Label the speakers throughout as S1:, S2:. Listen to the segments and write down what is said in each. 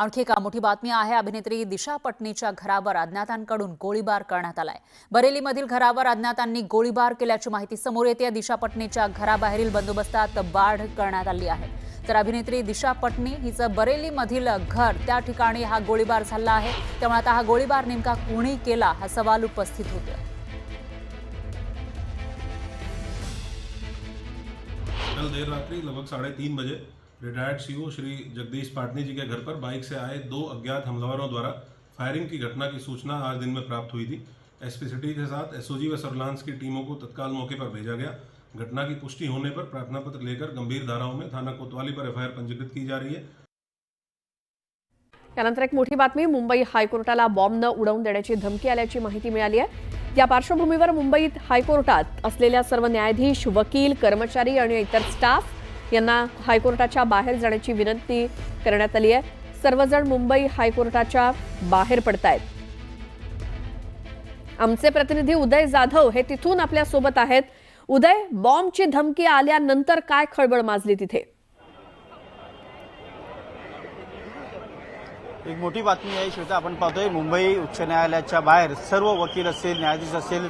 S1: आणखी एक मोठी बातमी आहे। अभिनेत्री दिशा पटनीच्या घरावर अज्ञातांकडून गोळीबार करण्यात आलाय। बरेलीमधील घरावर अज्ञातांनी गोळीबार केल्याची माहिती समोर येते। दिशा पटनीच्या घराबाहेरील बंदोबस्तात वाढ करण्यात आली आहे। तर अभिनेत्री दिशा पटनी हिचं बरेलीमधील घर त्या ठिकाणी हा गोळीबार झाला आहे। त्यामुळे आता हा गोळीबार नेमका कोणी केला हा सवाल उपस्थित होतोय।
S2: कल देर रात्रि लगभग 3:30 बजे रिटायर्ड सीओ श्री जगदीश पाटनी जी के घर पर बाइक से आए 2 अज्ञात हमलावरों द्वारा फायरिंग की घटना की सूचना आज दिन में प्राप्त हुई थी। एसपी सिटी के साथ एसओजी व सर्विलांस की टीमों को तत्काल मौके पर भेजा गया। घटना की पुष्टि होने पर प्रार्थना पत्र लेकर गंभीर धाराओं में थाना कोतवाली पर एफआईआर पंजीकृत की जा रही है।
S3: त्यानंतर एक मोठी बातमी, मुंबई हायकोर्टाला बॉम्ब न उडवून देण्याची धमकी आल्याची माहिती मिळाली आहे। या पार्श्वभूमीवर मुंबईत हायकोर्टात असलेल्या सर्व न्यायाधीश, वकील, कर्मचारी आणि इतर स्टाफ यांना हायकोर्टाच्या बाहेर जाण्याची विनंती करण्यात आली आहे। सर्वजण मुंबई हायकोर्टाच्या बाहेर पडतायत। आमचे प्रतिनिधी उदय जाधव हे तिथून आपल्या सोबत आहेत। उदय, बॉम्बची धमकी आल्यानंतर काय खळबळ माजली तिथे?
S4: एक मोठी बातमी आहे श्वेता, आपण पाहतोय मुंबई उच्च न्यायालयाच्या बाहेर सर्व वकील असेल, न्यायाधीश असेल,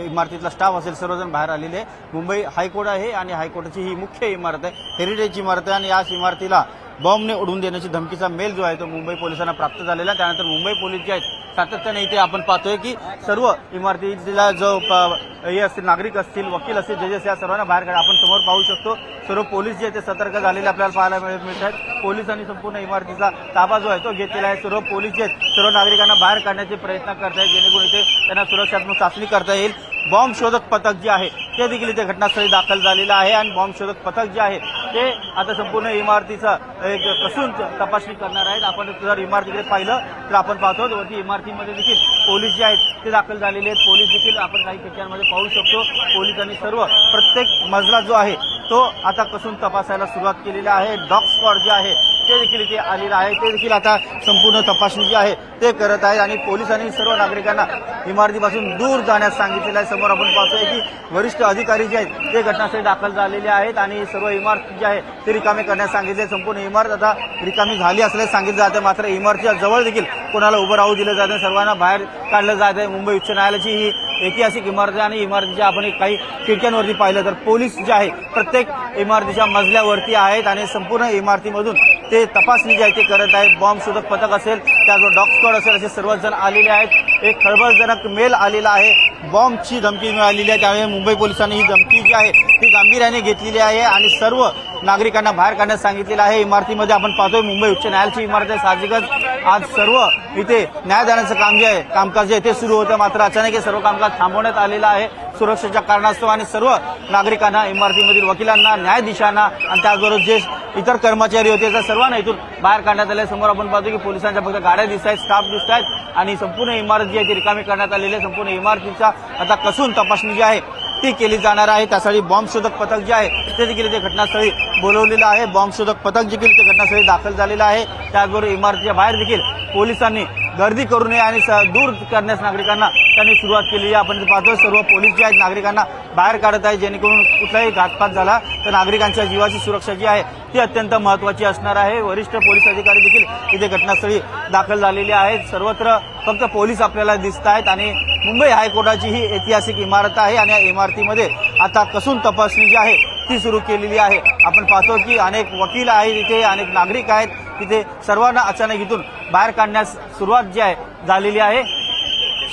S4: इमारतीतला स्टाफ असेल, सर्वजण बाहेर आलेले आहे। मुंबई हायकोर्ट आहे आणि हायकोर्टाची ही मुख्य इमारत आहे, हेरिटेज इमारत आहे आणि याच इमारतीला बॉम्बने उडवून देण्याची धमकीचा मेल जो आहे तो मुंबई पोलिसांना प्राप्त झालेला आहे। त्यानंतर मुंबई पोलीस जे आहेत सातत्याने इथे आपण पाहतोय की सर्व इमारतीला जो हे असतील, नागरिक असतील, वकील असतील, जजेस या सर्वांना बाहेर काढा। आपण समोर पाहू शकतो सर्व पोलीस जे ते सतर्क झालेले आपल्याला पाहायला मिळत आहेत। पोलिसांनी संपूर्ण इमारतीचा ताबा जो आहे तो घेतलेला आहे। सर्व पोलीस जे सर्व नागरिकांना बाहेर काढण्याचे प्रयत्न करत आहेत जेणेकरून इथे त्यांना सुरक्षात्मक चाचणी करता येईल। बॉम्ब शोधक पथक जे आहे ते देखील इथे घटनास्थळी दाखल झालेलं आहे आणि बॉम्ब शोधक पथक जे आहे ते आता संपूर्ण इमारतीचा एक कसून तपासणी करणार आहेत। आपण जर इमारतीकडे पाहिलं तर आपण पाहतो वरती इमारतीमध्ये देखील पोलीस जे आहेत ते दाखल झालेले आहेत। पोलीस देखील आपण काही ठिकाणांमध्ये पाहू शकतो। पोलिसांनी सर्व प्रत्येक मजला जो आहे तो आता कसून तपासायला सुरुवात केलेली आहे। डॉग स्क्वॉड जे आहे ते देखील इथे आलेलं आहे, ते देखील आता संपूर्ण तपासणी जी आहे ते करत आहेत आणि पोलिसांनी सर्व नागरिकांना इमारतीपासून दूर जाण्यास सांगितलेलं आहे। समोर आपण पाहतोय की वरिष्ठ अधिकारी जे आहेत ते घटनास्थळी दाखल झालेले आहेत आणि सर्व इमारत जी आहे ते रिकामे करण्यास सांगितले। संपूर्ण इमारत आता रिकामी झाली असल्याचे सांगितलं जाते, मात्र इमारतीच्या जवळ देखील कोणाला उभं राहू दिलं जात नाही, सर्वांना बाहेर काढलं जात आहे। मुंबई उच्च न्यायालयाची ही ऐतिहासिक इमारत आहे आणि इमारतीच्या आपण काही खिडक्यांवरती पाहिलं तर पोलीस जे आहे प्रत्येक इमारतीच्या मजल्यावरती आहेत आणि संपूर्ण इमारतीमधून ते तपासणी जी आहे ते करत आहेत। बॉम्ब शोधक पथक असेल, त्याचबरोबर डॉग स्क्वॉड असेल, असे सर्वजण आलेले आहेत। एक खळबळजनक मेल आलेला आहे, बॉम्बची धमकी मिळालेली आहे, त्यामुळे मुंबई पोलिसांनी ही धमकी जी आहे ती गांभीर्याने घेतलेली आहे आणि सर्व नागरिकांना बाहेर काढण्यास सांगितलेलं आहे। इमारतीमध्ये आपण पाहतोय मुंबई उच्च न्यायालयाची इमारत आहे। साहजिकच आज सर्व इथे न्यायदानाचं काम जे आहे, कामकाज जे आहे ते सुरू होतं, मात्र अचानक हे सर्व कामकाज थांबवण्यात आलेलं आहे सुरक्षेच्या कारणास्तव आणि सर्व नागरिकांना, इमारतीमधील वकिलांना, न्यायाधीशांना आणि त्याचबरोबर जे इतर कर्मचारी होते त्या सर्वांना इथून बाहेर काढण्यात आले। समोर आपण पाहतो की पोलिसांच्या फक्त गाड्या दिसत आहेत, स्टाफ दिसत आहेत आणि संपूर्ण इमारत जी आहे ती रिकामी करण्यात आलेली आहे। संपूर्ण इमारतीचा आता कसून तपासणी जी आहे ती केली जाणार आहे। त्यासाठी बॉम्ब शोधक पथक जे आहे ते देखील इथे घटनास्थळी बोलवलेलं आहे। बॉम्ब शोधक पथक देखील इथे घटनास्थळी दाखल झालेलं आहे। त्याचबरोबर इमारतीच्या बाहेर देखील पोलिसांनी गर्दी करू नये आणि दूर करण्यास नागरिकांना त्यांनी सुरुवात केली आहे। आपण पाहतो सर्व पोलीस जे आहेत नागरिकांना बाहेर काढत आहेत जेणेकरून कुठलाही घातपात झाला तर नागरिकांच्या जीवाची सुरक्षा जी आहे ती अत्यंत महत्त्वाची असणार आहे। वरिष्ठ पोलीस अधिकारी देखील इथे घटनास्थळी दाखल झालेले आहेत। सर्वत्र फक्त पोलीस आपल्याला दिसत आहेत आणि मुंबई हायकोर्टाची ही ऐतिहासिक इमारत आहे आणि या इमारतीमध्ये आता कसून तपासणी जी आहे ती सुरू केलेली आहे। आपण पाहतो की अनेक वकील आहेत इथे, अनेक नागरिक आहेत तिथे, सर्वांना अचानक इथून बाहेर काढण्यास सुरुवात जी आहे झालेली आहे।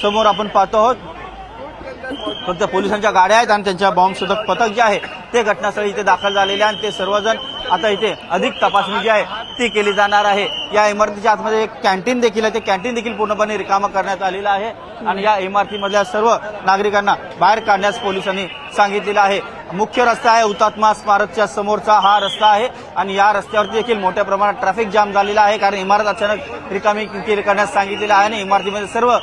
S4: समोर आपण पाहतो आहोत फक्त पोलिसांच्या गाड्या आहेत आणि त्यांच्या बॉम्ब शोधक पथक जे आहे ते घटनास्थळी इथे दाखल झालेले आहे आणि ते सर्वजण आता इथे अधिक तपासणी जी आहे ती केली जाणार आहे। या इमारतीच्या आतमध्ये एक कॅन्टीन देखील आहे, ते कॅन्टीन देखील पूर्णपणे रिकामं करण्यात आलेलं आहे आणि या इमारतीमधल्या सर्व नागरिकांना बाहेर काढण्यास पोलिसांनी सांगितलेलं आहे। मुख्य रस्ता आहे, हुतात्मा स्मारकच्या समोरचा हा रस्ता आहे आणि या रस्त्यावरती देखील मोठ्या प्रमाणात ट्रॅफिक जाम झालेला आहे कारण इमारत अचानक रिकामी करण्यास सांगितलेलं आहे आणि इमारतीमध्ये सर्व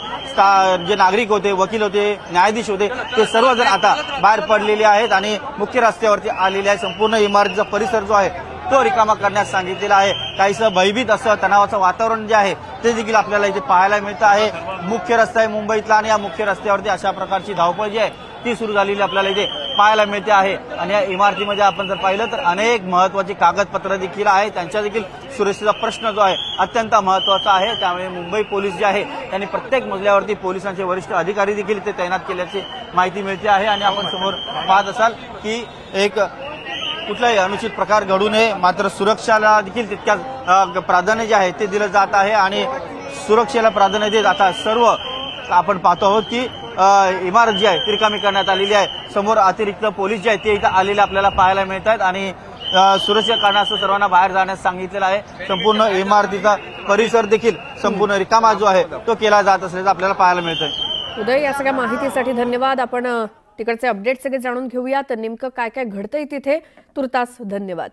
S4: जे नागरिक होते, वकील होते, न्यायाधीश होते ते सर्वजण आता बाहेर पडलेले आहेत आणि मुख्य रस्त्यावरती आलेले आहे। संपूर्ण इमारतीचा परिसर जो आहे तो रिकामा करण्यास सांगितलेला आहे। काहीसं भयभीत असं तणावाचं वातावरण जे आहे ते देखील आपल्याला इथे पाहायला मिळतं आहे। मुख्य रस्ता आहे मुंबईतला आणि या मुख्य रस्त्यावरती अशा प्रकारची धावपळ जी आहे ती सुरू झालेली आपल्याला इथे पाहायला मिळते आहे। आणि या इमारतीमध्ये आपण जर पाहिलं तर अनेक महत्त्वाची कागदपत्र देखील आहे, त्यांच्या देखील सुरक्षेचा प्रश्न जो आहे अत्यंत महत्त्वाचा आहे। त्यामुळे मुंबई पोलीस जे आहे त्यांनी प्रत्येक मजल्यावरती पोलिसांचे वरिष्ठ अधिकारी देखील इथे तैनात केल्याची माहिती मिळते आहे। आणि आपण समोर पाहत असाल की एक कुठलाही अनुचित प्रकार घडू नये, मात्र सुरक्षेला देखील तितक्याच प्राधान्य जे आहे ते दिलं जात आहे। आणि सुरक्षेला प्राधान्य देत आता सर्व आपण पाहतो आहोत की इमारत जी आहे ती रिकामी करण्यात आलेली आहे। समोर अतिरिक्त पोलीस जे आहेत ते इथं आलेले आपल्याला पाहायला मिळत आहेत आणि सुरक्षा कारणास्तव सर्वांना बाहेर जाण्यास सांगितलेलं आहे। संपूर्ण इमारतीचा परिसर देखील संपूर्ण रिकामा जो आहे तो केला जात असल्याचं आपल्याला पाहायला मिळत आहे।
S3: उदय, या सगळ्या माहितीसाठी धन्यवाद। आपण तिकडचे अपडेट सगळे जाणून घेऊया, तर नेमकं काय काय घडतंय तिथे। तुर्तास धन्यवाद।